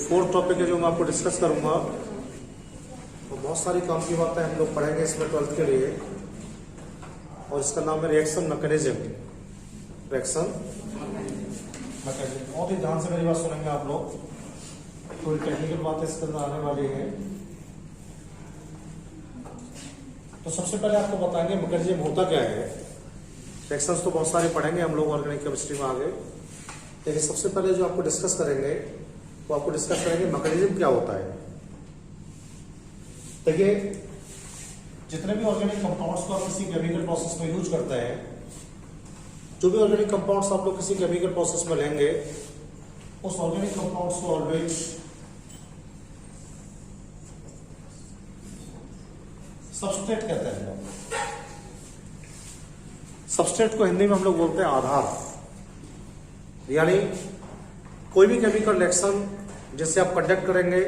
Fourth topic है जो मैं आपको डिस्कस करूंगा। तो बहुत सारी काम की बातें हम लोग पढ़ेंगे इसमें 12th के लिए, और इसका नाम है रिएक्शन मैकेनिज्म। रिएक्शन मैकेनिज्म, बहुत ही ध्यान से मेरी बात सुनेंगे आप लोग, थोड़ी टेक्निकल बातें इसके अंदर आने वाली है। तो सबसे पहले आपको बताएंगे मैकेनिज्म होता क्या है। रिएक्शंस तो बहुत सारे पढ़ेंगे हम लोग ऑर्गेनिक केमिस्ट्री में आगे, लेकिन सबसे पहले जो आपको डिस्कस करेंगे वो आपको डिस्कस करेंगे मैकेनिज्म क्या होता है। देखिए, जितने भी ऑर्गेनिक कंपाउंड्स को आप किसी केमिकल प्रोसेस में यूज करते हैं, जो भी ऑर्गेनिक कंपाउंड्स आप लोग किसी केमिकल प्रोसेस में लेंगे, उस ऑर्गेनिक कंपाउंड्स को ऑलवेज सबस्ट्रेट कहते हैं। सबस्ट्रेट को हिंदी में हम लोग बोलते हैं आधार। यानी कोई भी केमिकल रिएक्शन जिससे आप कंडक्ट करेंगे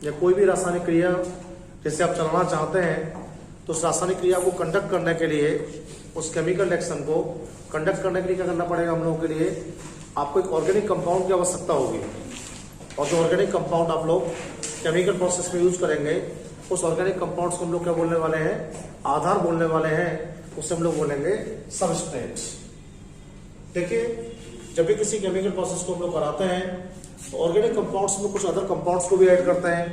या कोई भी रासायनिक क्रिया जिससे आप चलाना चाहते हैं, तो उस रासायनिक क्रिया को कंडक्ट करने के लिए, उस केमिकल रिएक्शन को कंडक्ट करने के लिए क्या करना पड़ेगा हम लोगों के लिए, आपको एक ऑर्गेनिक कंपाउंड की आवश्यकता होगी। और जो ऑर्गेनिक कंपाउंड आप लोग केमिकल प्रोसेस में यूज करेंगे, उस ऑर्गेनिक कंपाउंड्स को हम लोग क्या बोलने वाले हैं, आधार बोलने वाले हैं। उससे हम लोग बोलेंगे सबस्ट्रेट। देखिए, जब भी किसी केमिकल प्रोसेस को हम लोग कराते हैं तो ऑर्गेनिक कंपाउंड्स में कुछ अदर कंपाउंड्स को भी ऐड करते हैं,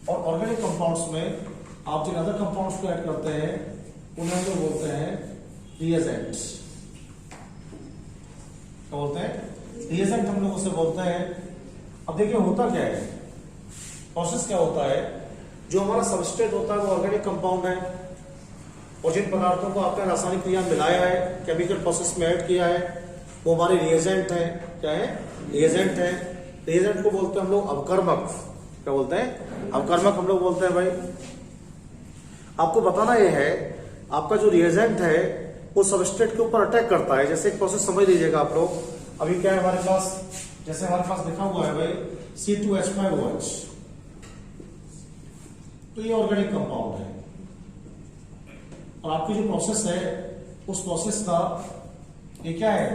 और ऑर्गेनिक कंपाउंड्स में आप जिन अदर कंपाउंड्स को ऐड करते हैं उन्हें हम लोग बोलते हैं रिएजेंट्स। क्या बोलते हैं? रिएजेंट हम लोग उसे बोलते हैं। अब देखिए, होता क्या है, प्रोसेस क्या होता है, जो हमारा सबस्ट्रेट होता है वो ऑर्गेनिक कंपाउंड है, और जिन पदार्थों को आपने रासायनिक क्रिया में मिलाया है, केमिकल प्रोसेस में ऐड किया है, वो हमारे रिएजेंट है। क्या है? रिएजेंट है। रिएजेंट को बोलते हैं हम लोग अवकर्मक। क्या बोलते हैं? अवकर्मक हम लोग बोलते हैं। भाई, आपको बताना यह है, आपका जो रिएजेंट है वो सबस्ट्रेट के ऊपर अटैक करता है। जैसे एक प्रोसेस समझ लीजिएगा आप लोग। अभी क्या है हमारे पास, जैसे हमारे पास लिखा हुआ है भाई C2H5OH, तो ये ऑर्गेनिक कंपाउंड है, और आपकी जो प्रोसेस है उस प्रोसेस का ये क्या है,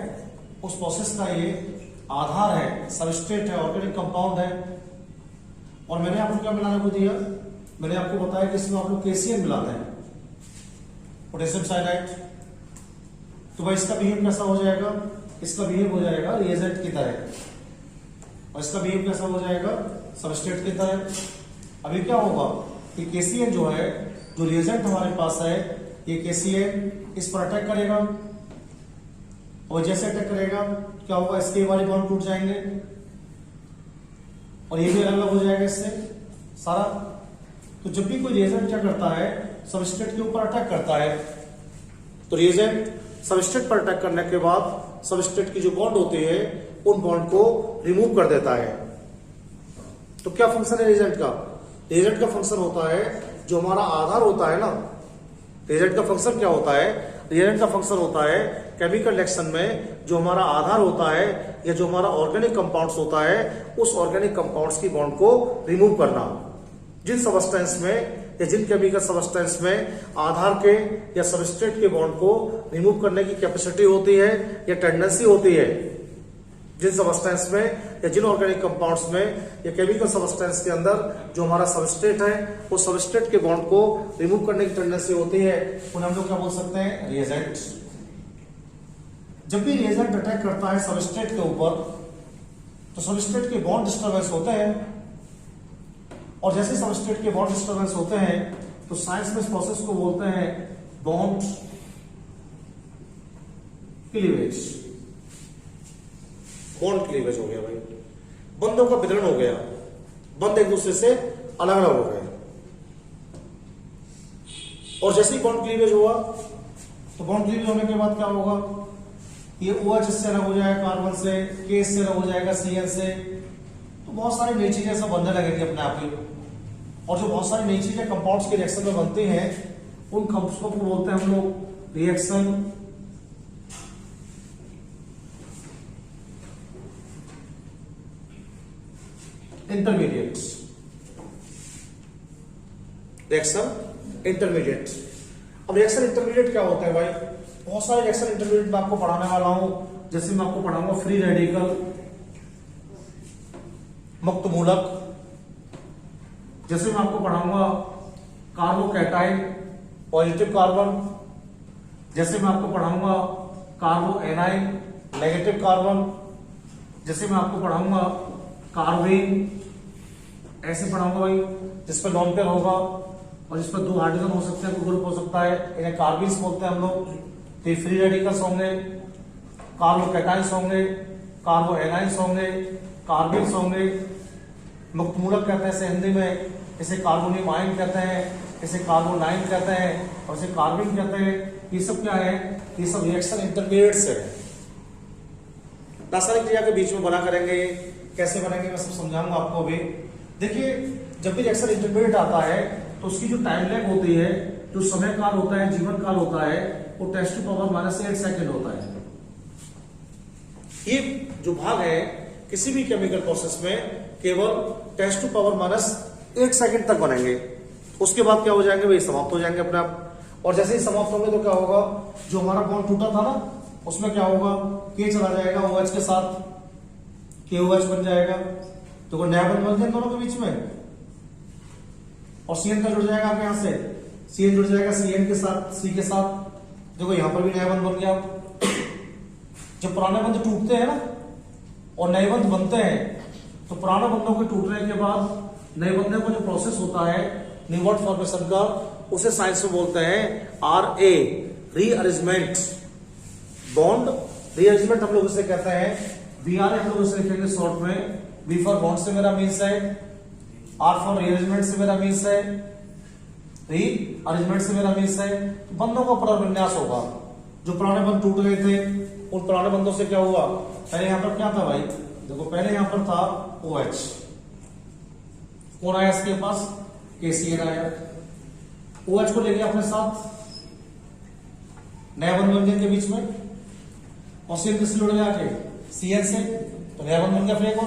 उस प्रोसेस का ये आधार है, सबस्ट्रेट है, ऑर्गेनिक कंपाउंड है। और मैंने आपको क्या मिलाने को दिया, मैंने आपको बताया कि इसमें आप लोग KCl मिलाते हैं, पोटेशियम साइनाइड। तो भाई इसका बिहेव कैसा हो जाएगा, इसका बिहेव हो जाएगा रिएजेंट की तरह, और इसका बिहेव कैसा हो जाएगा, सबस्ट्रेट की तरह। अभी क्या होगा कि KCl जो है, जो रिएजेंट हमारे पास है, ये KCl इस पर अटैक करेगा, और जैसे अटैक करेगा क्या होगा, इसके वाले बॉन्ड टूट जाएंगे, और ये भी अलग अलग हो जाएगा इससे सारा। तो जब भी कोई रिएजेंट क्या करता है, सबस्ट्रेट के ऊपर अटैक करता है, तो रिएजेंट सबस्ट्रेट पर अटैक करने के बाद सबस्ट्रेट की जो बॉन्ड होती है उन बॉन्ड को रिमूव कर देता है। तो क्या फंक्शन है रिएजेंट का? रिएजेंट का फंक्शन होता है, जो हमारा आधार होता है ना, रिएजेंट का फंक्शन क्या होता है, रिएजेंट का फंक्शन होता है केमिकल रिएक्शन में जो हमारा आधार होता है या जो हमारा ऑर्गेनिक कंपाउंड्स होता है, उस ऑर्गेनिक कंपाउंड्स की बॉन्ड को रिमूव करना। जिन सबस्टेंस में या जिन केमिकल सबस्टेंस में आधार के या सबस्ट्रेट के बॉन्ड को रिमूव करने की कैपेसिटी होती है या टेंडेंसी होती है, जिन सबस्टेंस में या जिन ऑर्गेनिक कंपाउंड्स में या केमिकल सबस्टेंस के अंदर जो हमारा सबस्ट्रेट है, वो सबस्ट्रेट के बॉन्ड को रिमूव करने की टेंडेंसी होती है, उन्हें हम लोग क्या बोल सकते हैं, रिएजेंट। जब भी रिएजेंट अटैक करता है सबस्ट्रेट के ऊपर, तो सबस्ट्रेट के बॉन्ड डिस्टर्बेंस होते हैं, और जैसे सबस्ट्रेट के बॉन्ड डिस्टर्बेंस होते हैं तो साइंस में इस प्रोसेस को बोलते हैं बॉन्ड क्लीवेज। बॉन्ड क्लीवेज हो गया भाई, बंधों का वितरण हो गया, बंध एक दूसरे से अलग अलग हो गए। और जैसे ही बॉन्ड क्लीवेज हुआ, तो बॉन्ड क्लीवेज होने के बाद क्या होगा, ये OH इससे अलग हो जाएगा कार्बन से, K इससे अलग हो जाएगा Cl से, तो बहुत सारी नई चीजें सब बनने लगेगी अपने आप ही। और जो बहुत सारी नई चीजें कंपाउंड्स के रिएक्शन में बनती हैं, उन कंपाउंड्स को बोलते हैं हम लोग रिएक्शन इंटरमीडिएट्स। Reaction intermediate. अब रिएक्शन इंटरमीडिएट क्या होता है भाई, बहुत सारे रिएक्शन इंटरमीडिएट मैं आपको पढ़ाने वाला हूं। जैसे मैं आपको पढ़ाऊंगा फ्री रेडिकल, मुक्त मूलक। जैसे मैं आपको पढ़ाऊंगा कार्बोकैटाइन पॉजिटिव कार्बन, जैसे मैं आपको पढ़ाऊंगा कार्बो एनाइन नेगेटिव कार्बन, जैसे मैं आपको पढ़ाऊंगा कार्बेन, ऐसे पढ़ाऊंगा भाई जिसपे लॉन पेयर होगा और जिसपे दो हाइड्रोजन हो सकते हैं, ग्रुप हो सकता है, इन्हें कार्बीन्स बोलते हैं हम लोग। तो ये फ्री रेडिकल्स होंगे, कार्बोकैटाइन्स होंगे, कार्बो एनाइंस होंगे, कार्बीन्स होंगे। मुक्त मूलक कहते हैं इसे हिंदी में, इसे कार्बोनियम आयन कहते हैं, इसे कार्बोनाइन कहते हैं और इसे कार्बीन कहते हैं। ये सब क्या है? ये सब रिएक्शन इंटरमीडिएट्स है, रासायनिक क्रिया के बीच में बना करेंगे। कैसे बनेंगे मैं सब समझाऊंगा आपको अभी। देखिए, जब भी रिएक्शन इंटरमीडिएट आता है तो उसकी जो टाइम लैग होती है, जो समय काल होता है, जीवन काल होता है, वो 10⁻⁸ सेकंड होता है। ये जो भाग है किसी भी केमिकल प्रोसेस में केवल 10⁻⁸ सेकंड तक बनेंगे। उसके बाद क्या हो जाएंगे? वे समाप्त हो जाएंगे अपने आप। और जैसे ही समाप्त होंगे तो क्या होगा? जो हमारा बॉन्ड टूटा था ना, उसमें क्या होगा? के चला जाएगा OH के साथ, KOH बन जाएगा, तो कोई नया बॉन्ड बन जाएगा दोनों के बीच में। और CN का जुड़ जाएगा आप यहां से, CN जुड़ जाएगा CN के साथ, C के साथ। देखो यहां पर भी नया बंध बन गया। जब पुराने बंध टूटते हैं ना और नए बंध बनते हैं, तो पुराने बंधों के टूटने के बाद नए बंधों का जो प्रोसेस होता है न्यू बॉन्ड फॉर्मेशन का, उसे साइंस में बोलते हैं RA, रीअरेंजमेंट। बॉन्ड रीअरेंजमेंट हम लोग इसे कहते हैं। BRA हम लोग इसे लिखेंगे शॉर्ट में। B फॉर बॉन्ड से मेरा मीन्स है, R फॉर रीअरेंजमेंट से मेरा मीन्स है, रीअरेंजमेंट से मेरा मीन्स है। तो बंधों का पुनर्विन्यास होगा। जो पुराने बंध टूट गए थे, उन पुराने बंधों से क्या हुआ? पहले यहां पर क्या था भाई? देखो पहले यहां पर था OH, कौन आया इसके पास? KCl आया। OH को ले गया अपने साथ, नया बंध बन गया के बीच में, और CN किससे जुड़ गया? के CN से, तो नया बंध बन गया। फिर एक और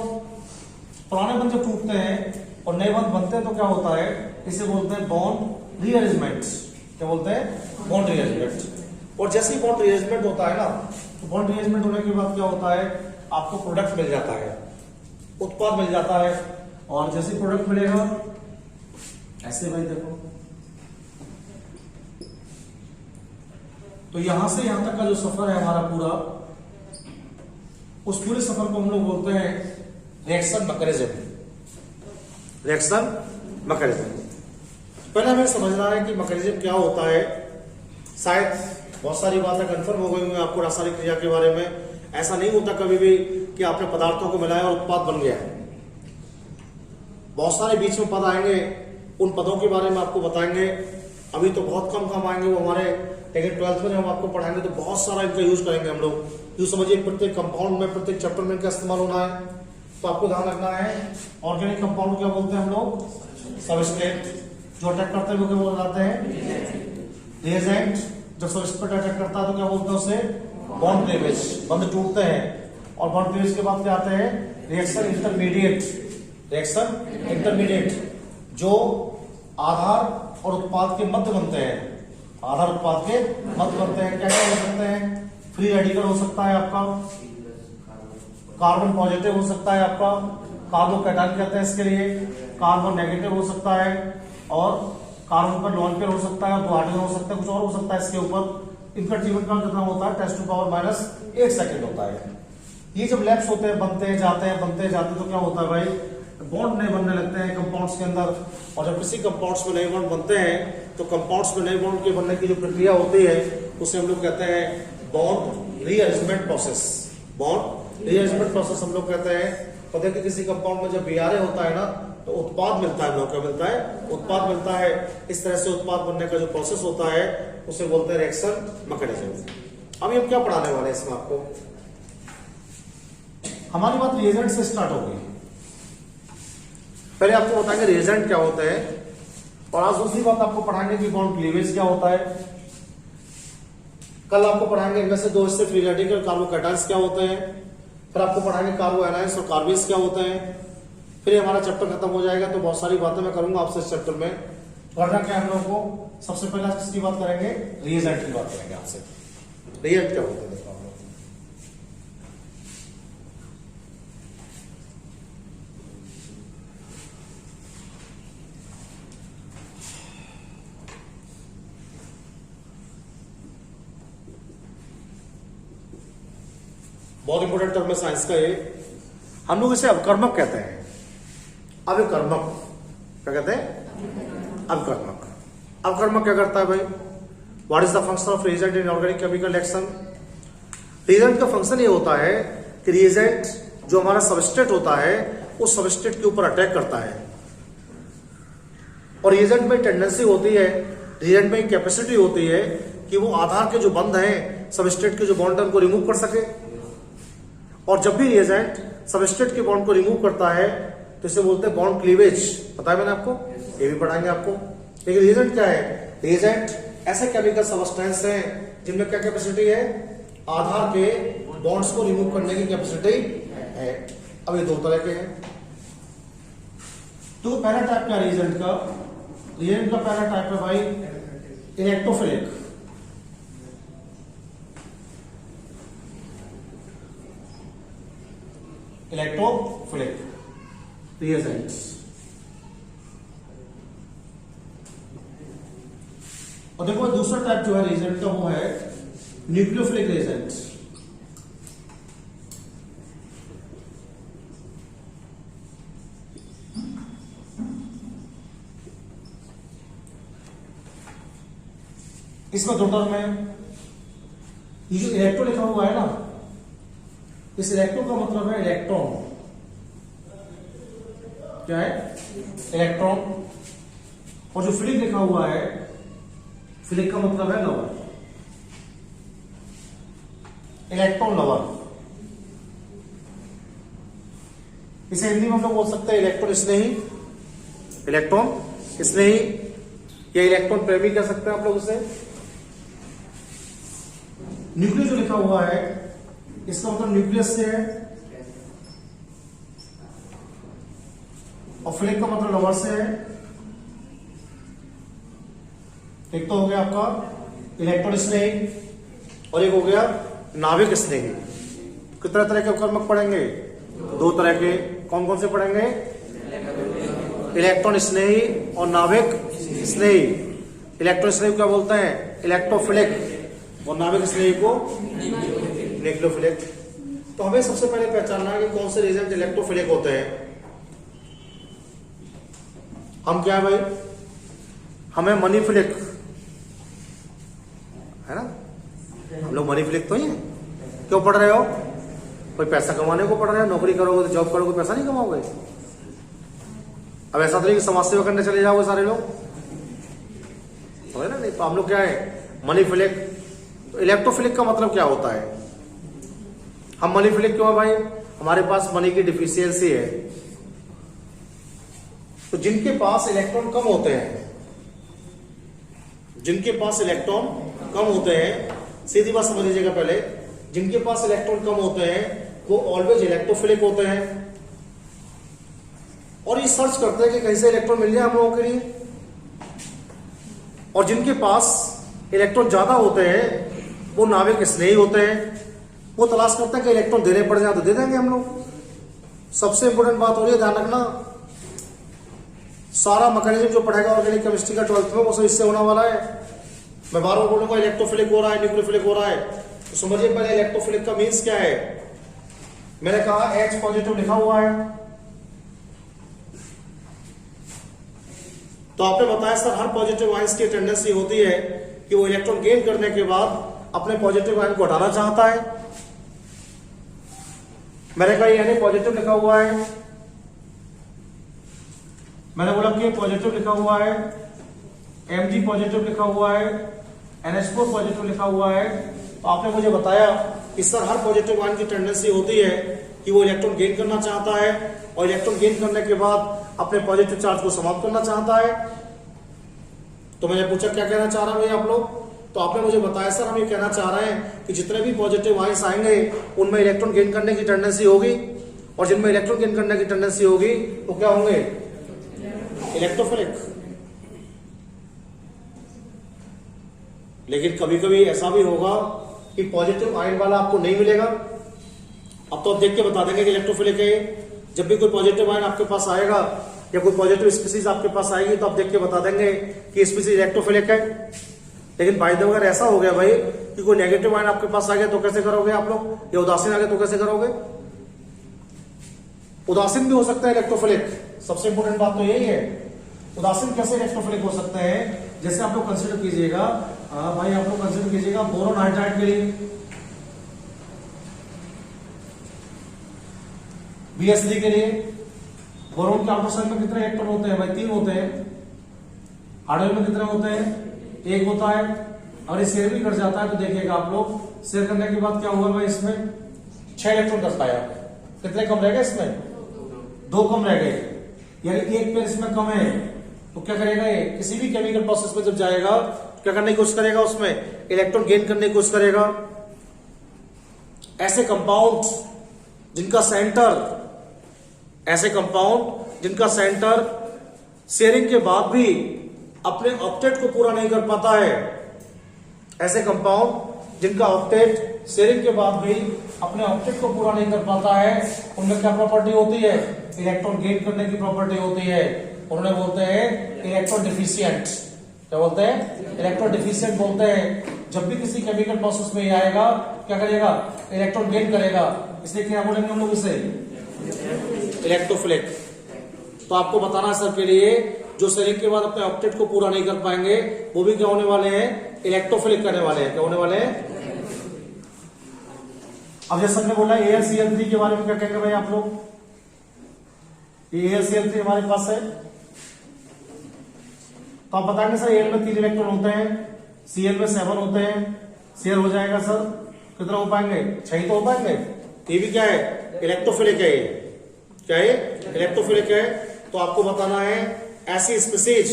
पुराने बंध जब टूटते हैं और नए बंध बनते हैं तो क्या होता है? इसे बोलते हैं बॉन्ड रीअरेंजमेंट। क्या बोलते हैं? Bond rearrangement. और जैसे ही बॉन्ड रीअरेंजमेंट होता है ना, तो बॉन्ड रीअरेंजमेंट होने के बाद क्या होता है? आपको प्रोडक्ट मिल जाता है, उत्पाद मिल जाता है। और जैसे प्रोडक्ट मिलेगा, ऐसे भाई देखो, तो यहां से यहां तक का जो सफर है हमारा पूरा, उस पूरे सफर को हम लोग बोलते हैं रिएक्शन मैकेनिज्म। Reaction mechanism. पहले हमें समझना है कि मैकेनिज्म क्या होता है। शायद बहुत सारी बातें कंफर्म हो गई हैं आपको रासायनिक क्रिया के बारे में। ऐसा नहीं होता कभी भी कि आपने पदार्थों को मिलाया और उत्पाद बन गया। बहुत सारे बीच में पद आएंगे, उन पदों के बारे में आपको बताएंगे। अभी तो बहुत कम कम आएंगे वो हमारे, लेकिन 12th में जब हम आपको पढ़ाएंगे तो बहुत सारा इनका यूज करेंगे हम लोग। यूँ समझिए प्रत्येक कंपाउंड में, प्रत्येक चैप्टर में इनका इस्तेमाल होना है। तो आपको ध्यान रखना है, ऑर्गेनिक कंपाउंड क्या बोलते हैं हम लोग? सबस्ट्रेट। जो अटैक करते हैं वो क्या बोल जाते हैं? रिएजेंट। जब सबस्ट्रेट अटैक करता है तो क्या बोलते हैं उसे? Bond cleavage. बंध टूटते हैं और बॉन्ड क्लीवेज के बाद क्या आते हैं? Reaction intermediate. रिएक्शन इंटरमीडिएट जो आधार और उत्पाद के मध्य बनते हैं। आधार उत्पाद के मध्य बनते हैं। क्या क्या हो सकते हैं? फ्री रेडिकल हो सकता है आपका, कार्बन पॉजिटिव हो सकता है आपका, कार्बोकैटायन कहते हैं इसके लिए, कार्बन नेगेटिव हो सकता है, और कार्बन पर लॉन पेयर हो सकता है, दो हाइड्रोजन हो सकता है, कुछ और हो सकता है इसके ऊपर। इनका जीवन काल कितना होता है? 10⁻⁸ सेकंड होता है। ये जब लैप्स होते हैं, बनते जाते हैं, बनते जाते हैं, तो क्या होता है भाई? बॉन्ड नए बनने लगते हैं कंपाउंड्स के अंदर। और जब किसी कंपाउंड्स में नए बॉन्ड बनते हैं तो कंपाउंड्स में नए बॉन्ड के बनने की जो प्रक्रिया होती है उसे हम लोग कहते हैं bond rearrangement process. Bond rearrangement process हम लोग कहते हैं। तो देखिए किसी कंपाउंड में जब BRA होता है ना, तो उत्पाद मिलता है। हम लोग क्या मिलता है? उत्पाद मिलता है। इस तरह से उत्पाद बनने का जो प्रोसेस होता है उसे बोलते हैं रिएक्शन मैकेनिज्म। अभी हम क्या पढ़ाने वाले हैं इसमें आपको? हमारी बात रिएजेंट से स्टार्ट होगी। पहले आपको बताएंगे रिएजेंट क्या होता है, और आज दूसरी बात आपको पढ़ाएंगे कि बॉन्ड क्लीवेज क्या होता है। कल आपको पढ़ाएंगे इनमें से दो हिस्से फ्री रेडिकल कार्बोकैटायंस क्या होते हैं। फिर आपको पढ़ाएंगे कार्बो एनायंस और कार्बीन्स क्या होते हैं। फिर हमारा चैप्टर खत्म हो जाएगा। तो बहुत सारी बातें मैं करूंगा आपसे इस चैप्टर में। करना क्या हम लोगों को? सबसे पहले किसकी बात करेंगे? रिएजेंट की बात करेंगे आपसे। रिएजेंट क्या होता है देखो आप लोग। बहुत इंपॉर्टेंट टर्म है साइंस का ये। हम लोग इसे अवकर्मक कहते हैं। अवकर्मक क्या कहते हैं? अवकर्मक। अवकर्मक क्या करता है भाई? What is the function of reagent in organic chemical reaction? Reagent का फंक्शन ये होता है कि रिएजेंट जो हमारा सबस्ट्रेट होता है उस सबस्ट्रेट के ऊपर अटैक करता है, और रिएजेंट में टेंडेंसी होती है, रिएजेंट में कैपेसिटी होती है कि वो आधार के जो बंध हैं सबस्ट्रेट के जो बॉन्ड है उनको रिमूव कर सके। और जब भी रिएजेंट सबस्ट्रेट के बॉन्ड को रिमूव करता है तो इसे बोलते हैं बॉन्ड क्लीवेज। पता है मैंने आपको, ये भी पढ़ाएंगे आपको। लेकिन रिएजेंट क्या है? रिएजेंट ऐसे केमिकल सब्सटेंस हैं जिनमें क्या कैपेसिटी है? आधार के बॉन्ड्स को रिमूव करने की कैपेसिटी है। अब ये दो तरह के हैं। तो पहला टाइप क्या रिएजेंट का? रिएजेंट का पहला टाइप है भाई इलेक्ट्रोफिलिक। Electrophilic reagents. और देखो दूसरा टाइप जो है रिएजेंट का वो है न्यूक्लियोफिलिक रिएजेंट। इसमें दो टर्म है। ये जो इलेक्ट्रो लिखा हुआ है ना, इस इलेक्ट्रो का मतलब है इलेक्ट्रॉन। क्या है? इलेक्ट्रॉन। और जो फिलिक लिखा हुआ है, फिलिक का मतलब है लवर, इलेक्ट्रॉन लवर। इसे हिंदी में हम लोग बोल सकते हैं इलेक्ट्रॉन स्नेही, इलेक्ट्रॉन स्नेही या इलेक्ट्रॉन प्रेमी कह सकते हैं आप लोग इसे। न्यूक्लियस जो लिखा हुआ है इसका मतलब न्यूक्लियस से है, और फिलिक का मतलब लवर से है। एक तो हो गया आपका इलेक्ट्रॉन स्नेही और एक हो गया नाभिक स्नेही। कितने तरह के अवकर्मक पढ़ेंगे? दो तरह के। कौन कौन से पढ़ेंगे? इलेक्ट्रॉन स्नेही और नाभिक स्नेही। इलेक्ट्रॉन स्नेही क्या बोलते हैं? इलेक्ट्रोफिलिक। और नाभिक स्नेही को न्यूक्लियोफिलिक। तो हमें सबसे पहले पहचानना है कि कौन से रिएजेंट इलेक्ट्रोफिलिक होते हैं। हम क्या है भाई? हमें मनीफिलिक है ना, हम लोग मनीफिलिक तो ही हैं। क्यों पढ़ रहे हो? कोई पैसा कमाने को पढ़ रहे हो? नौकरी करोगे तो जॉब करोगे, पैसा नहीं कमाओगे। अब ऐसा तो नहीं कि समाज सेवा करने चले जाओगे सारे लोग, है ना? नहीं, तो हम लोग क्या है? मनीफिलिक। तो इलेक्ट्रोफिलिक का मतलब क्या होता है? हम मनीफिलिक क्यों है भाई? हमारे पास मनी की डिफिशियंसी है। तो जिनके पास इलेक्ट्रॉन कम होते हैं, जिनके पास इलेक्ट्रॉन कम होते हैं, सीधी बात समझ लीजिएगा पहले, जिनके पास इलेक्ट्रॉन कम होते हैं वो ऑलवेज इलेक्ट्रोफिलिक होते हैं। और ये सर्च करते हैं कि कहीं से इलेक्ट्रॉन मिल जाए हम लोगों के लिए। और जिनके पास इलेक्ट्रॉन ज्यादा होते हैं वो नाभिक स्नेही होते हैं। वो तलाश करते हैं कि इलेक्ट्रॉन देने पड़ जाए तो दे देंगे हम लोग। सबसे इंपॉर्टेंट बात हो रही है, ध्यान रखना, सारा मैकेनिज्म जो पढ़ेगा ऑर्गेनिक केमिस्ट्री का 12th में वो सब इससे होने वाला है। मैं बार बार बोलूंगा इलेक्ट्रोफिलिक हो रहा है, न्यूक्लियोफिलिक हो रहा है, तो समझिए पहले इलेक्ट्रोफिलिक का मीन्स क्या है। मैंने कहा H पॉजिटिव लिखा हुआ है, तो आपने बताया सर हर पॉजिटिव आयंस की टेंडेंसी होती है कि वो इलेक्ट्रॉन गेन करने के बाद अपने पॉजिटिव आयन को हटाना चाहता है। मैंने कहा यानी पॉजिटिव लिखा हुआ है, मैंने बोला कि पॉजिटिव लिखा हुआ है, Mg पॉजिटिव लिखा हुआ है, NH4 पॉजिटिव लिखा हुआ है। तो आपने मुझे बताया कि सर हर पॉजिटिव आयन की टेंडेंसी होती है कि वो इलेक्ट्रॉन गेन करना चाहता है, और इलेक्ट्रॉन गेन करने के बाद अपने पॉजिटिव चार्ज को समाप्त करना चाहता है। तो मैंने पूछा क्या कहना चाह रहे हैं आप लोग? तो आपने मुझे बताया सर हम ये कहना चाह रहे हैं कि जितने भी पॉजिटिव आयंस आएंगे उनमें इलेक्ट्रॉन गेन करने की टेंडेंसी होगी, और जिनमें इलेक्ट्रॉन गेन करने की टेंडेंसी होगी वो क्या होंगे? इलेक्ट्रोफिलिक। लेकिन कभी कभी ऐसा भी होगा कि पॉजिटिव आयन वाला आपको नहीं मिलेगा। अब तो आप देख के बता देंगे कि इलेक्ट्रोफिलिक है। जब भी कोई पॉजिटिव आयन आपके पास आएगा या कोई पॉजिटिव स्पीसीज आपके पास आएगी तो आप देख के बता देंगे कि स्पीसीज इलेक्ट्रोफिलिक है। लेकिन बाय द वे अगर ऐसा हो गया भाई कि कोई नेगेटिव आयन आपके पास आ गया तो कैसे करोगे आप लोग, या उदासीन आ गया तो कैसे करोगे? उदासीन भी हो सकता है इलेक्ट्रोफिलिक, सबसे इंपॉर्टेंट बात तो यही है। उदासीन कैसे इलेक्ट्रोफिलिक हो सकता है? जैसे आप लोग कंसिडर कीजिएगा भाई, आप लोग कंसिडर कीजिएगा बोरोन हाइड्राइड के लिए BH3 के लिए बोरोन के आउटर शेल में कितने इलेक्ट्रॉन होते हैं भाई? 3 होते हैं। हाइड्रोजन में कितने होते हैं? 1 होता है। और ये शेयर भी कर जाता है तो देखिएगा आप लोग, शेयर करने के बाद क्या होगा भाई, इसमें 6 इलेक्ट्रॉन बच पाया। कितने कम रह गए इसमें? 2 कम रह गए, यानी एक पेयर इसमें कम है। तो क्या करेगा ये? किसी भी केमिकल प्रोसेस में जब जाएगा क्या करने की कोशिश करेगा? उसमें इलेक्ट्रॉन गेन करने की कोशिश करेगा। ऐसे कंपाउंड जिनका सेंटर शेयरिंग के बाद भी अपने ऑक्टेट को पूरा नहीं कर पाता है, ऐसे कंपाउंड जिनका ऑक्टेट शेयरिंग के बाद भी अपने ऑक्टेट को पूरा नहीं कर पाता है, उनमें क्या प्रॉपर्टी होती है? इलेक्ट्रॉन गेन करने की प्रॉपर्टी होती है। उन्हें बोलते हैं इलेक्ट्रॉन डिफिशिएंट। क्या बोलते हैं? इलेक्ट्रॉन डिफिशिएंट बोलते हैं। जब भी किसी केमिकल प्रोसेस में ये आएगा क्या करेगा? इलेक्ट्रॉन गेन करेगा। इसलिए क्या बोलेंगे हम लोग इसे? इलेक्ट्रोफिलिक। तो आपको बताना सर के लिए, जो शेयरिंग के बाद अपने ऑक्टेट को पूरा नहीं कर पाएंगे वो भी क्या होने वाले हैं? इलेक्ट्रोफिलिक करने वाले हैं। क्या होने वाले हैं? अब जैसे हमने बोला AlCl3 के बारे में क्या कहेंगे भाई आप लोग? ये AlCl3 हमारे पास है तो आप बताएंगे सर Al में 3 इलेक्ट्रॉन होते हैं, Cl में 7 होते हैं, शेयर हो जाएगा सर कितना हो पाएंगे? 6 ही तो हो पाएंगे। ये भी क्या है? इलेक्ट्रोफिलिक है। ये क्या है? इलेक्ट्रोफिलिक है। तो आपको बताना है ऐसी स्पीसीज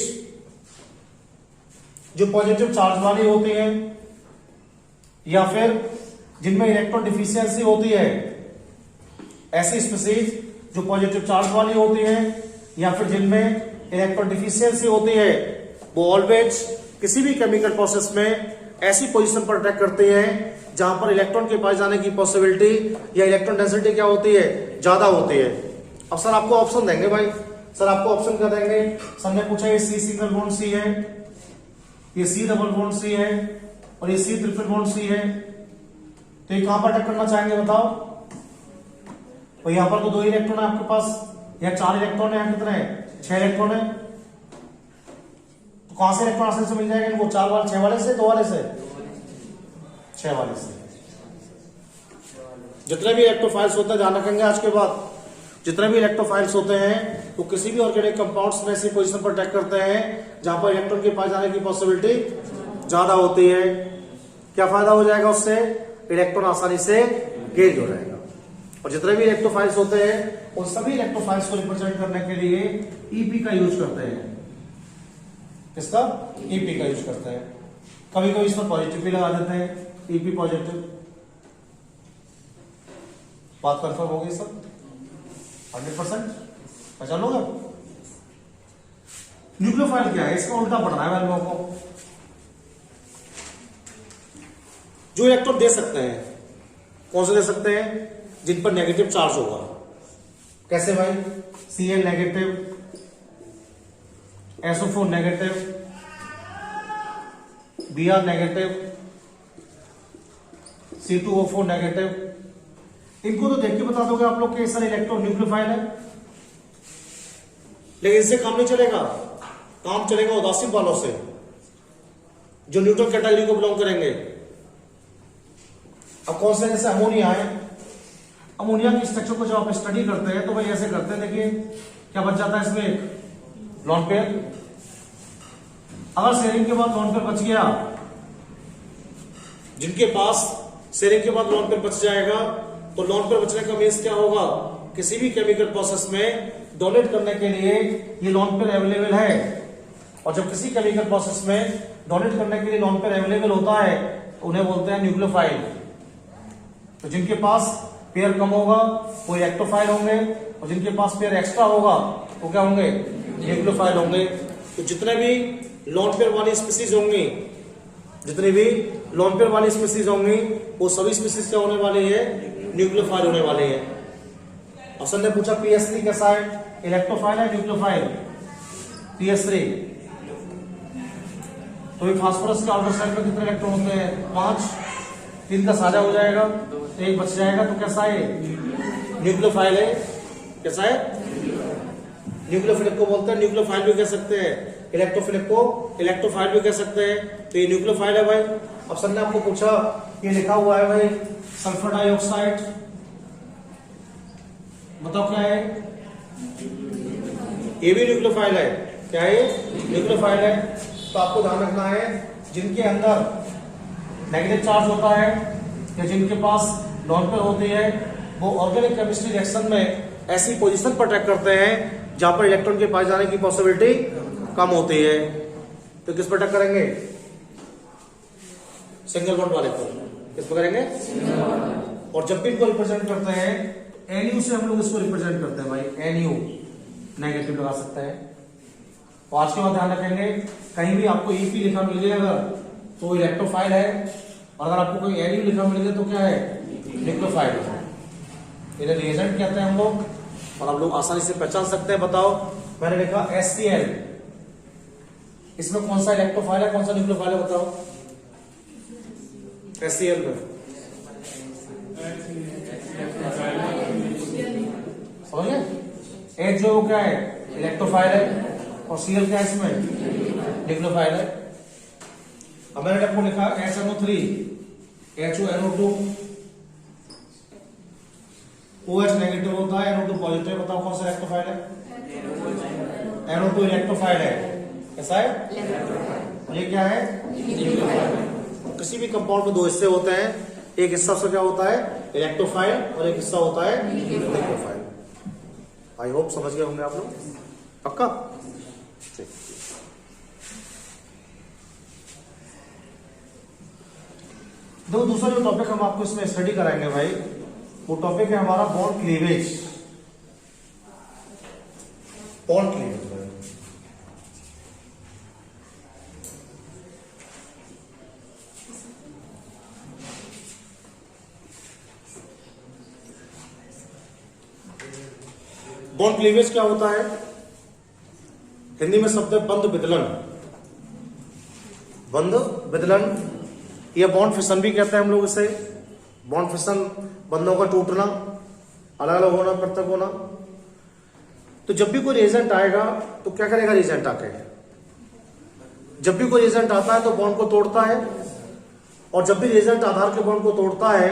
जो पॉजिटिव चार्ज वाली होती है या फिर जिनमें इलेक्ट्रॉन डिफिशियंसी होती है, ऐसी स्पीसीज जो पॉजिटिव चार्ज वाली होती है या फिर जिनमें इलेक्ट्रॉन डिफिशियंसी होती है, वो ऑलवेज किसी भी केमिकल प्रोसेस में ऐसी पोजीशन पर अटैक करती है जहां पर इलेक्ट्रॉन के पास जाने की पॉसिबिलिटी या इलेक्ट्रॉन डेंसिटी क्या होती है? ज्यादा होती है। अब सर आपको ऑप्शन देंगे भाई, सर आपको ऑप्शन क्या देंगे? सर ने पूछा ये C सिंगल बॉन्ड C है, ये C डबल बॉन्ड C है और ये C ट्रिपल बॉन्ड C है, तो ये कहां पर अटैक करना चाहेंगे बताओ? तो यहां पर तो 2 इलेक्ट्रॉन है आपके पास, या 4 इलेक्ट्रॉन है, यहाँ कितने हैं? 6 इलेक्ट्रॉन है। तो कहां से इलेक्ट्रॉन आसानी से मिल जाएगा इनको? 4 वाले, 6 वाले से, 2 वाले से? 6 वाले से। जितने भी इलेक्ट्रोफाइल्स होते हैं, ध्यान रखेंगे आज के बाद, जितने भी इलेक्ट्रोफाइल्स होते हैं वो किसी भी ऑर्गेनिक कंपाउंड्स में ऐसी पोजीशन पर अटैक करते हैं जहां पर इलेक्ट्रॉन के पास जाने की पॉसिबिलिटी ज्यादा होती है। क्या फायदा हो जाएगा उससे? इलेक्ट्रॉन आसानी से गेन हो जाएगा। और जितने भी इलेक्ट्रोफाइल्स होते हैं उन सभी इलेक्ट्रोफाइल्स को रिप्रेजेंट करने के लिए EP का यूज करते हैं। किसका? EP का यूज करते हैं। कभी कभी इसमें पॉजिटिव भी लगा देते हैं, EP पॉजिटिव। बात कंफर्म हो गई सर? 100% पहचान लोगे? न्यूक्लियोफाइल क्या है? इसका उल्टा पढ़ना है लोगों को। जो इलेक्ट्रॉन दे सकते हैं, कौन से दे सकते हैं? जिन पर नेगेटिव चार्ज होगा। कैसे भाई? Cl negative, SO4 negative, Br negative, C2O4 negative. इनको तो देख के बता दोगे आप लोग कि सर इलेक्ट्रॉन न्यूक्लियोफाइल है, लेकिन इससे काम नहीं चलेगा। काम चलेगा उदासीन वालों से जो न्यूट्रल कैटेगरी को बिलोंग करेंगे। अब कौन से? जैसे अमोनिया है, अमोनिया की स्ट्रक्चर को जब आप स्टडी करते हैं तो भाई ऐसे करते हैं, देखिए क्या बच जाता है इसमें? एक लॉन पेयर। अगर शेयरिंग के बाद लॉन पेयर बच गया, जिनके पास शेयरिंग के बाद लॉन पेयर बच जाएगा तो लॉन पेयर बचने का मीन्स क्या होगा? किसी भी केमिकल प्रोसेस में डोनेट करने के लिए ये लॉन पेयर अवेलेबल है। और जब किसी केमिकल प्रोसेस में डोनेट करने के लिए लॉन पेयर अवेलेबल होता है तो उन्हें बोलते हैं न्यूक्लियोफाइल। तो जिनके पास पेयर कम होगा वो इलेक्ट्रोफाइल होंगे और जिनके पास पेयर एक्स्ट्रा होगा वो क्या होंगे? न्यूक्लियोफाइल होंगे। तो जितने भी लॉन पेयर वाली स्पीसीज होंगी, जितनी भी लॉन पेयर वाली स्पीसीज होंगी वो सभी स्पीसीज क्या होने वाले हैं? न्यूक्लियोफाइल होने वाले हैं। अब सर ने पूछा PS3 कैसा है? इलेक्ट्रोफाइल है न्यूक्लियोफाइल? PS3। तो ये फास्फोरस के आउटर साइड में कितने इलेक्ट्रॉन होते हैं? 5। 3 का साझा हो जाएगा तो 1 बच जाएगा। तो कैसा है? न्यूक्लियोफाइल है। कैसा है? न्यूक्लियोफिलिक को बोलते हैं, न्यूक्लियोफाइल भी कह सकते हैं, इलेक्ट्रोफिलिक को इलेक्ट्रोफाइल भी कह सकते हैं। तो ये न्यूक्लियोफाइल है भाई। अब सर ने आपको पूछा, ये लिखा हुआ है भाई सल्फर डाइऑक्साइड, बताओ क्या है? ये भी न्यूक्लियोफाइल है। क्या है? न्यूक्लियोफाइल है। तो आपको ध्यान रखना है, जिनके अंदर नेगेटिव चार्ज होता है या जिनके पास नॉन पेयर होती है, वो ऑर्गेनिक केमिस्ट्री रिएक्शन में ऐसी पोजीशन पर अटैक करते हैं जहां पर इलेक्ट्रॉन के पास जाने की पॉसिबिलिटी कम होती है। तो किस पर अटैक करेंगे? सिंगल बॉन्ड वाले पर। किस पर करेंगे? और जब भी इनको रिप्रेजेंट करते हैं एनयू से हम लोग इसको रिप्रेजेंट करते हैं भाई, एनयू नेगेटिव लगा सकते हैं। तो आज के बाद ध्यान रखेंगे, कहीं भी आपको ईपी लिखा मिल गया अगर तो इलेक्ट्रोफाइल है, और अगर आपको कोई एनयू लिखा मिल गया तो क्या है? न्यूक्लियोफाइल है। इन्हें रिएजेंट कहते हैं हम लोग, और आप लोग आसानी से पहचान सकते हैं। बताओ, मैंने लिखा HCl, इसमें कौन सा इलेक्ट्रोफाइल है, कौन सा न्यूक्लियोफाइल है? बताओ HCl में। समझ गए? H जो क्या है? इलेक्ट्रोफाइल है, और Cl क्या है इसमें? न्यूक्लियोफाइल है। अब मैंने आपको लिखा HNO3, HONO2, OH नेगेटिव होता है, NO2 पॉजिटिव। बताओ कौन सा इलेक्ट्रोफाइल है? NO2 इलेक्ट्रोफाइल है। कैसा है? और ये क्या है? किसी भी कंपाउंड में 2 हिस्से होते हैं, एक हिस्सा से क्या होता है? इलेक्ट्रोफाइल, और एक हिस्सा होता है न्यूक्लियोफाइल। आई होप समझ गए होंगे आप लोग, पक्का? देखो, दूसरा जो टॉपिक हम आपको इसमें स्टडी कराएंगे भाई, वो टॉपिक है हमारा बॉन्ड क्लीवेज। बॉन्ड क्लीवेज भाई, बॉन्ड क्लीवेज क्या होता है? हिंदी में शब्द है बंध विदलन। बंध विदलन या बॉन्ड फिशन भी कहते हैं हम लोग इसे। बॉन्ड फिशन, बंधों का टूटना, अलग अलग होना, पृथक होना। तो जब भी कोई रिएजेंट आएगा तो क्या करेगा रिएजेंट आके? जब भी कोई रिएजेंट आता है तो बॉन्ड को तोड़ता है, और जब भी रिएजेंट आधार के बॉन्ड को तोड़ता है,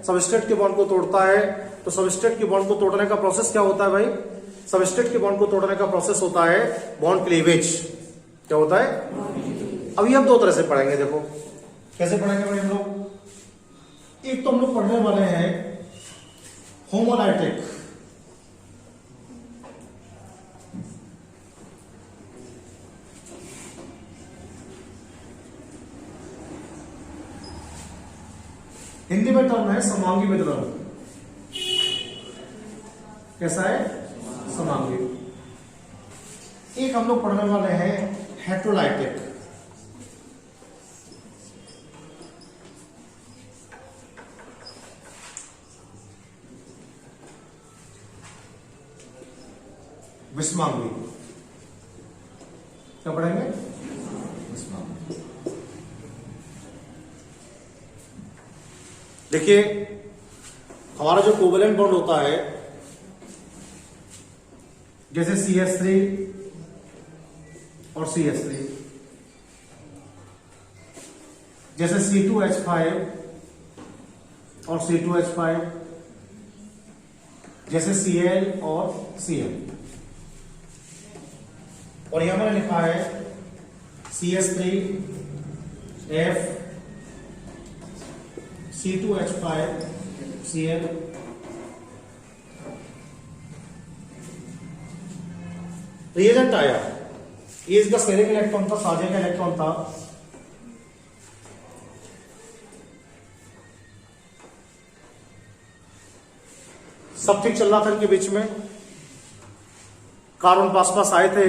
सबस्ट्रेट के बॉन्ड को तोड़ता है, तो सबस्ट्रेट के बॉन्ड को तोड़ने का प्रोसेस क्या होता है भाई? सबस्ट्रेट के बॉन्ड को तोड़ने का प्रोसेस होता है बॉन्ड क्लीवेज। क्या होता है? अभी हम 2 तरह से पढ़ेंगे। देखो कैसे पढ़ेंगे भाई हम लोग। एक तो हम लोग पढ़ने वाले हैं होमोलाइटिक, हिंदी में टर्म है समांगी विदलन। कैसा है? समांगी। एक हम लोग पढ़ने वाले हैं हेट्रोलाइटिक। विस्मांगी। क्या पढ़ेंगे? विस्मांगी। देखिए, हमारा जो कोवेलेंट बॉन्ड होता है, जैसे CH3 और CH3, जैसे C2H5 और C2H5, जैसे Cl और Cl, और यहां मैंने लिखा है CH3F, C2H5, Cl। रिएजेंट आया, ये इसका स्टेरिक इलेक्ट्रॉन था, साझे का इलेक्ट्रॉन था। सब ठीक चल रहा था इनके बीच में, कार्बन पास आए थे,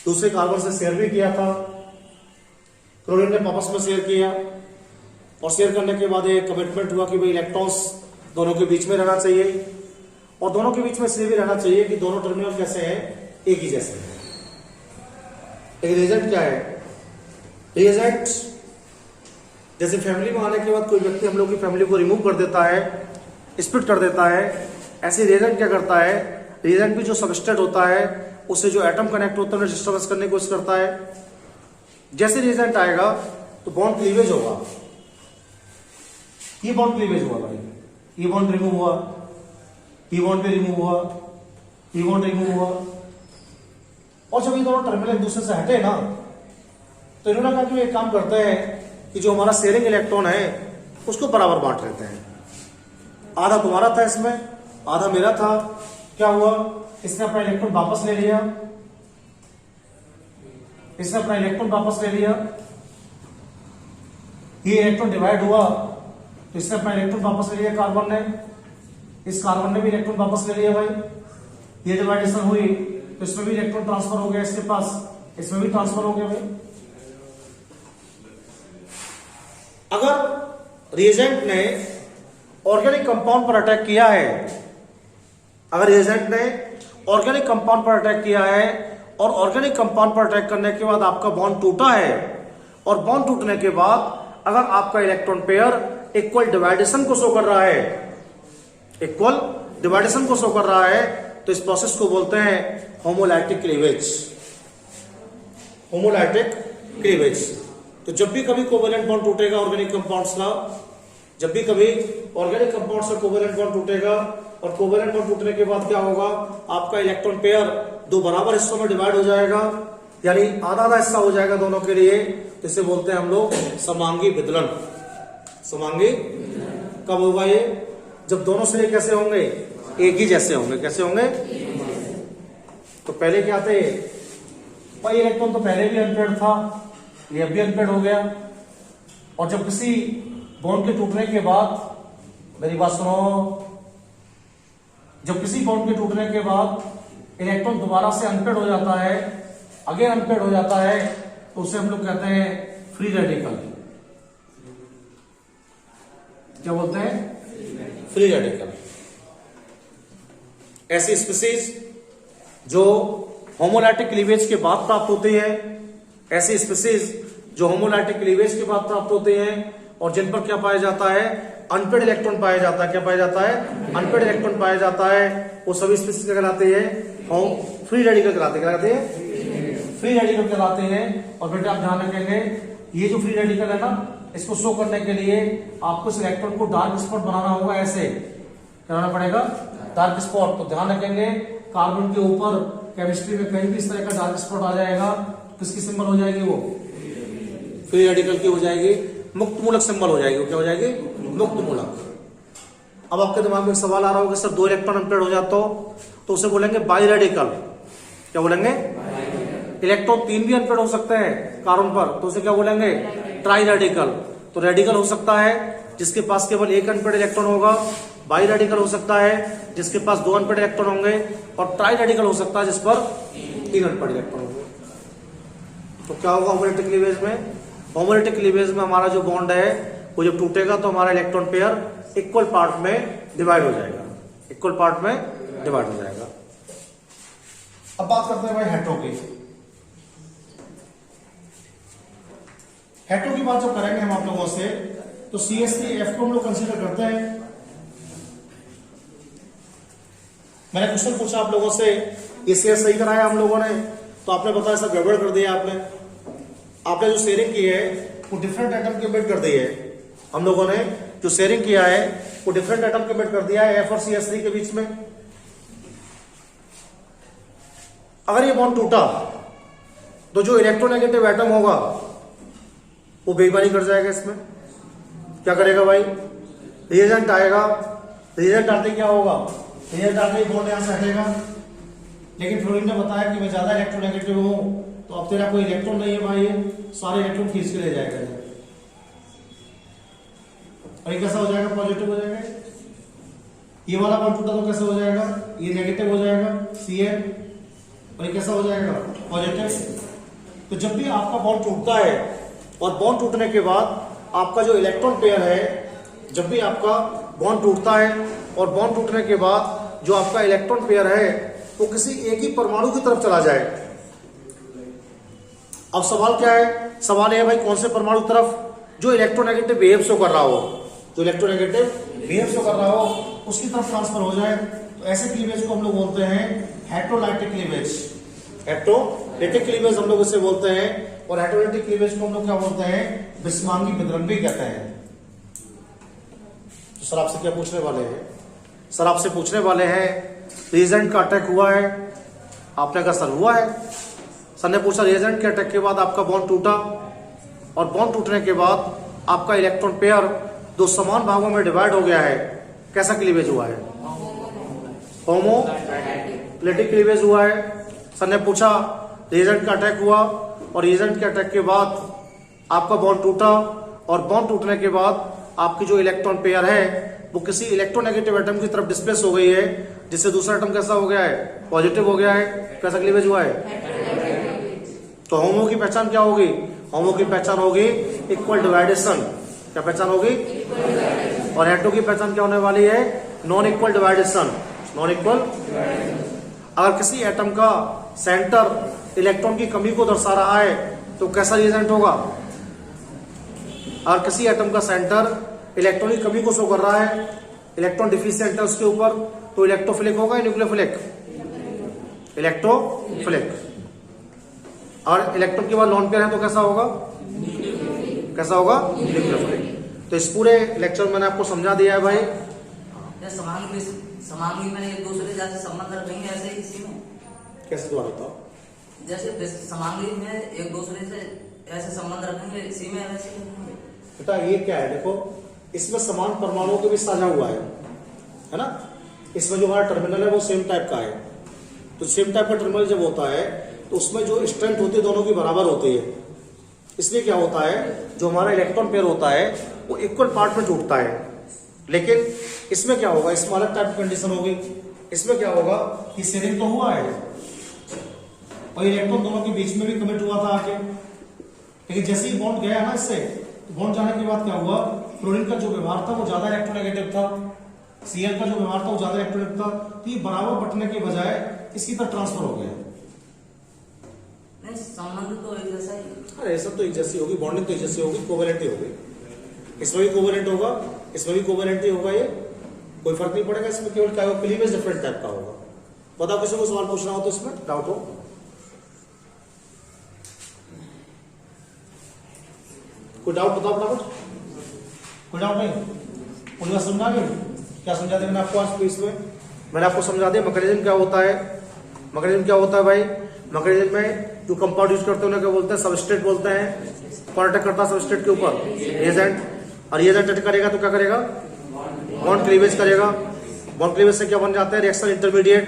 दूसरे कार्बन से शेयर भी किया था, क्लोरीन ने आपस में शेयर किया, और शेयर करने के बाद एक कमिटमेंट हुआ कि भाई इलेक्ट्रॉन्स दोनों के बीच में रहना चाहिए, और दोनों के बीच में इसलिए भी रहना चाहिए कि दोनों टर्मिनल कैसे हैं? एक ही जैसे है। लेकिन रिजल्ट क्या है? रिएजेंट जैसे फैमिली में आने के बाद कोई व्यक्ति हम लोग की फैमिली को रिमूव कर देता है, स्प्लिट कर देता है, ऐसे रिएजेंट क्या करता है, रिएजेंट भी जो सबस्ट्रेट होता है उससे जो एटम कनेक्ट होता है उन्हें डिस्टर्बेंस करने की कोशिश करता है। जैसे रिएजेंट आएगा तो बॉन्ड क्लीवेज होगा, ये बॉन्ड क्लीवेज हुआ भाई, ये बॉन्ड रिमूव हुआ, ये बॉन्ड भी रिमूव हुआ, ये बॉन्ड रिमूव हुआ, और जब ये दोनों टर्मिनल एक दूसरे से हटे ना तो इन्होंने कहा कि एक काम करते हैं कि जो हमारा शेयरिंग इलेक्ट्रॉन है उसको बराबर बांट लेते हैं। आधा तुम्हारा था इसमें, आधा मेरा था। क्या हुआ, इसने अपना इलेक्ट्रॉन वापस ले लिया, इसने अपना इलेक्ट्रॉन वापस ले लिया, ये इलेक्ट्रॉन डिवाइड हुआ तो इसने अपना इलेक्ट्रॉन वापस ले लिया कार्बन ने, इस कार्बन ने भी इलेक्ट्रॉन वापस ले लिया भाई। ये डिवाइडेशन हुई तो इसमें भी इलेक्ट्रॉन ट्रांसफर हो गया, इसके पास, इसमें भी ट्रांसफर हो गया भाई। अगर रिएजेंट ने ऑर्गेनिक कंपाउंड पर अटैक किया है, अगर रिएजेंट ने ऑर्गेनिक कंपाउंड पर अटैक किया है और ऑर्गेनिक कंपाउंड पर अटैक करने के बाद आपका बॉन्ड टूटा है, और बॉन्ड टूटने के बाद अगर आपका इलेक्ट्रॉन पेयर इक्वल डिवाइडेशन को शो कर रहा है, इक्वल डिवाइडेशन को शो कर रहा है, तो इस प्रोसेस को बोलते हैं होमोलाइटिक क्लीवेज, होमोलाइटिक क्लीवेज। तो जब भी कभी कोवेलेंट बॉन्ड टूटेगा ऑर्गेनिक कंपाउंड्स का, जब भी कभी ऑर्गेनिक कंपाउंड्स का कोवेलेंट बॉन्ड टूटेगा और कोवेलेंट बॉन्ड टूटने के बाद क्या होगा, आपका इलेक्ट्रॉन पेयर दो बराबर हिस्सों में डिवाइड हो जाएगा, यानी आधा आधा हिस्सा हो जाएगा दोनों के लिए। तो इसे बोलते हैं हम लोग समांगी विदलन। समांगी कब होगा ये, जब दोनों सिरे कैसे होंगे, एक ही जैसे होंगे। कैसे होंगे, तो पहले क्या थे भाई, इलेक्ट्रॉन तो पहले भी अनपेयर्ड था, ये अब भी अनपेयर्ड हो गया, और जब किसी बॉन्ड के टूटने के बाद, मेरी बात सुनो, जब किसी बॉन्ड के टूटने के बाद इलेक्ट्रॉन दोबारा से अनपेयर्ड हो जाता है, अगेन अनपेयर्ड हो जाता है, तो उसे हम लोग कहते हैं फ्री रेडिकल। क्या बोलते हैं, फ्री रेडिकल। ऐसी स्पीसीज जो होमोलाइटिक क्लीवेज के बाद प्राप्त होती है, ऐसी स्पीसीज जो होमोलाइटिक क्लीवेज के बाद प्राप्त होते हैं और जिन पर क्या पाया जाता है, अनपेयर्ड इलेक्ट्रॉन पाया जाता है। क्या पाया जाता है, अनपेयर्ड इलेक्ट्रॉन पाया जाता है, वो सभी स्पीसीज क्या कहलाते हैं, फ्री रेडिकल कहलाते हैं, फ्री रेडिकल कहलाते हैं। और बेटा आप ध्यान रखेंगे, ये जो फ्री रेडिकल है ना, इसको शो करने के लिए आपको इस इलेक्ट्रॉन को डार्क स्पॉट बनाना होगा, ऐसे बनाना पड़ेगा डार्क स्पॉट। तो ध्यान रखेंगे, कार्बन के ऊपर केमिस्ट्री में कहीं भी इस तरह का डार्क स्पॉट आ जाएगा, किसकी सिंबल हो जाएगी, वो फ्री रेडिकल की हो जाएगी, मुक्त मूलक सिंबल हो जाएगी। क्या हो जाएगी, मुक्त मूलक। अब आपके दिमाग में एक सवाल आ रहा होगा, सर दो इलेक्ट्रॉन अनपेयर्ड हो जाता हो तो उसे बोलेंगे बाई रेडिकल। क्या बोलेंगे, इलेक्ट्रॉन तीन भी अनपेयर्ड हो सकते हैं कार्बन पर, तो उसे क्या बोलेंगे, ट्राई रेडिकल। तो रेडिकल हो सकता है जिसके पास केवल एक अनपेयर्ड इलेक्ट्रॉन होगा, बाई रेडिकल हो सकता है जिसके पास दो अनपेयर्ड इलेक्ट्रॉन होंगे, और ट्राई रेडिकल हो सकता है जिस पर तीन अनपेयर्ड इलेक्ट्रॉन होंगे। तो क्या होगा होमोलाइटिक क्लीवेज में, होमोलाइटिक क्लीवेज में हमारा जो बॉन्ड है वो जब टूटेगा तो हमारा इलेक्ट्रॉन पेयर इक्वल पार्ट में डिवाइड हो जाएगा, इक्वल पार्ट में डिवाइड हो जाएगा। अब बात करते हैं भाई हेटरो की। हेटरो की बात जब करेंगे हम आप लोगों से, तो CH3F को हम लोग कंसीडर करते हैं। मैंने क्वेश्चन पूछा आप लोगों से, ये शेयर सही कराया हम लोगों ने, तो आपने बताया सब गड़बड़ कर दिया। आपने जो शेयरिंग की है वो डिफरेंट एटम के मेट कर दी है। हम लोगों ने जो शेयरिंग किया है वो डिफरेंट एटम के मेट कर दिया है F और CH3 के बीच में। अगर ये बॉन्ड टूटा तो जो इलेक्ट्रोनेगेटिव एटम होगा वो बेईमानी कर जाएगा इसमें। क्या करेगा भाई, रिएजेंट आएगा, रिएजेंट आते क्या होगा, रिएजेंट आते ही बॉन्ड यहां से हटेगा। लेकिन फ्लोरीन ने बताया कि मैं ज्यादा इलेक्ट्रोनेगेटिव हूं, तो अब तेरा कोई इलेक्ट्रॉन नहीं है भाई, सारे इलेक्ट्रॉन खींच के ले जाएगा। और ये कैसा हो जाएगा, पॉजिटिव हो जाएगा। ये वाला बॉन्ड टूटा तो कैसे हो जाएगा, ये नेगेटिव हो जाएगा Cn, और ये कैसा हो जाएगा, पॉजिटिव। तो जब भी आपका बॉन्ड टूटता है और बॉन्ड टूटने के बाद आपका जो इलेक्ट्रॉन पेयर है, जब भी आपका बॉन्ड टूटता है और बॉन्ड टूटने के बाद जो आपका इलेक्ट्रॉन पेयर है वो किसी एक ही परमाणु की तरफ चला जाए, अब सवाल क्या है, सवाल है भाई कौन से परमाणु तरफ जो इलेक्ट्रोनेगेटिव बिहेव शो कर रहा हो, जो इलेक्ट्रोनेगेटिव बिहेव शो कर रहा हो उसकी तरफ ट्रांसफर हो जाए। तो ऐसे क्लीवेज को हम लोग बोलते हैं हेटेरोलाइटिक क्लीवेज। हेटेरोलाइटिक क्लीवेज हम लोग इसे बोलते हैं, और हेटेरोलाइटिक क्लीवेज को हम लोग क्या बोलते हैं, विषमांगी विद्रंबी कहते हैं। तो सर आपसे क्या पूछने वाले हैं, सर आपसे पूछने वाले हैं रिएजेंट का अटैक हुआ है, आपने कहा सर हुआ है। सर ने पूछा रिएजेंट के अटैक के बाद आपका बॉन्ड टूटा, और बॉन्ड टूटने के बाद आपका इलेक्ट्रॉन पेयर दो समान भागों में डिवाइड हो गया है, कैसा क्लीवेज हुआ है, होमोप्लेटिक क्लीवेज हुआ है। सर ने पूछा रिएजेंट का अटैक हुआ, और रिएजेंट के अटैक के बाद आपका बॉन्ड टूटा, और बॉन्ड टूटने के बाद आपकी जो इलेक्ट्रॉन पेयर है वो किसी इलेक्ट्रोनेगेटिव एटम की तरफ डिस्प्लेस हो गई है, जिससे दूसरा एटम कैसा हो गया है, पॉजिटिव हो गया है, कैसा क्लीवेज हुआ है। तो होमो की पहचान क्या होगी, होमो की पहचान होगी इक्वल डिवाइडेशन, क्या पहचान होगी, और हेटेरो की पहचान क्या होने वाली है, नॉन इक्वल डिवाइडेशन, नॉन इक्वल। अगर किसी एटम का सेंटर इलेक्ट्रॉन की कमी को दर्शा रहा है तो कैसा रिएजेंट होगा, अगर किसी एटम का सेंटर इलेक्ट्रॉन की कमी को शो कर रहा है, इलेक्ट्रॉन डिफिशिएंट है उसके ऊपर, तो इलेक्ट्रोफिलिक होगा या न्यूक्लियोफिलिक, इलेक्ट्रोफिलिक। और इलेक्ट्रॉन के बाद लॉन पेयर है तो कैसा होगा, कैसा होगा, न्यूक्लियोफिलिक। तो इस पूरे लेक्चर में मैंने आपको समझा दिया है भाई। समांगी में एक दूसरे जैसे संबंध रखेंगे ऐसे ही इसी में, कैसे दोबारा बताओ, जैसे समांगी में एक दूसरे से ऐसे संबंध रखेंगे इसी में ऐसे रखेंगे। बेटा ये क्या है, देखो इसमें समान परमाणुओं के भी साझा हुआ है ना। इसमें जो हमारा टर्मिनल है वो सेम टाइप का है, तो सेम टाइप का टर्मिनल जब होता है तो उसमें जो स्ट्रेंथ होती है दोनों की बराबर होती है। इसलिए क्या होता है, जो हमारा इलेक्ट्रॉन पेयर होता है वो इक्वल पार्ट में टूटता है। लेकिन इसमें क्या होगा, इसमें अलग टाइप की कंडीशन होगी। इसमें क्या होगा कि शेयरिंग तो हुआ है और इलेक्ट्रॉन दोनों के बीच में भी कमिट हुआ था आके, लेकिन जैसे ही बॉन्ड गया ना इससे, बॉन्ड जाने के बाद क्या हुआ, क्लोरीन का जो व्यवहार था वो ज्यादा इलेक्ट्रोनेगेटिव था, Cl का जो व्यवहार था वो ज्यादा इलेक्ट्रोनेगेटिव था, तो ये बराबर बटने के बजाय इसकी तरफ ट्रांसफर हो गया। संबंध तो एक जैसा ही, अरे सब तो एक जैसी होगी, बॉन्डिंग तो एक जैसी होगी, कोवेलेंट होगी। इसमें भी कोवेलेंट होगा, इसमें भी कोवेलेंट होगा, ये कोई फर्क नहीं पड़ेगा। इसमें केवल क्या होगा, क्लीवेज डिफरेंट टाइप का होगा। बताओ किसी को सवाल पूछना हो तो इसमें डाउट हो, कोई डाउट बताओ फटाफट, कोई डाउट नहीं, उनका समझा नहीं, क्या समझा दिया मैंने आपको आज इसमें, मैंने आपको समझा दिया मैकेनिज्म क्या होता है। मैकेनिज्म क्या होता है भाई, मैकेनिज्म में जो कंपाउंड यूज करते हैं उन्हें क्या बोलते हैं, सबस्ट्रेट बोलते हैं। कौन अटैक करता है सबस्ट्रेट के ऊपर, रिएजेंट, और रिएजेंट अटैक करेगा तो क्या करेगा, बॉन्ड क्लीवेज करेगा। बॉन्ड क्लीवेज से क्या बन जाता है, रिएक्शन इंटरमीडिएट,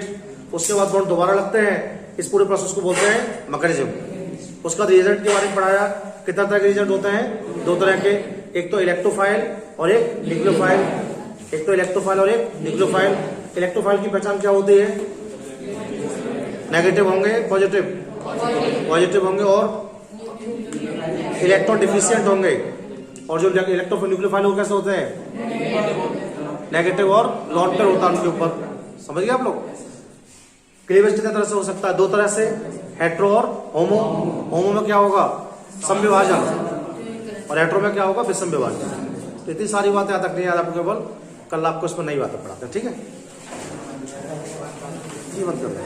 उसके बाद बॉन्ड दोबारा लगते हैं। इस पूरे प्रोसेस को बोलते हैं मैकेनिज्म। उसके बाद रिएजेंट के बारे में पढ़ाया, कितना तरह के रिएजेंट होते हैं, दो तरह के, एक तो इलेक्ट्रोफाइल और एक न्यूक्लियोफाइल, एक तो इलेक्ट्रोफाइल और एक न्यूक्लियोफाइल। इलेक्ट्रोफाइल की पहचान क्या होती है, नेगेटिव होंगे, पॉजिटिव पॉजिटिव होंगे और इलेक्ट्रॉन डिफिशिएंट होंगे। और जो इलेक्ट्रोफाइल न्यूक्लियोफाइल वो कैसे होते हैं, नेगेटिव और लॉन पेयर होता है उनके ऊपर। समझ गए आप लोग। क्लीवेज कितने तरह से हो सकता है, दो तरह से, हेट्रो और होमो। होमो में क्या होगा, समविभाजन, और हेट्रो में क्या होगा, विषम विभाजन। तो इतनी सारी बातें याद रखनी है आपको, केवल कल आपको इसमें नई बातें पढ़ाते हैं, ठीक है। जी बंद कर दें।